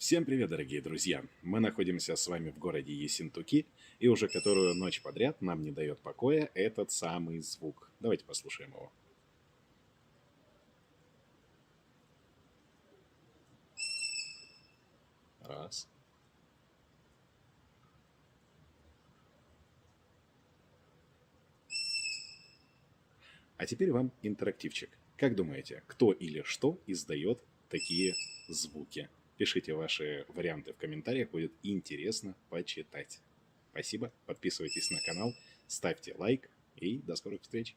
Всем привет, дорогие друзья! Мы находимся с вами в городе Ессентуки, и уже которую ночь подряд нам не дает покоя этот самый звук. Давайте послушаем его. Раз. А теперь вам интерактивчик. Как думаете, кто или что издает такие звуки? Пишите ваши варианты в комментариях, будет интересно почитать. Спасибо, подписывайтесь на канал, ставьте лайк и до скорых встреч!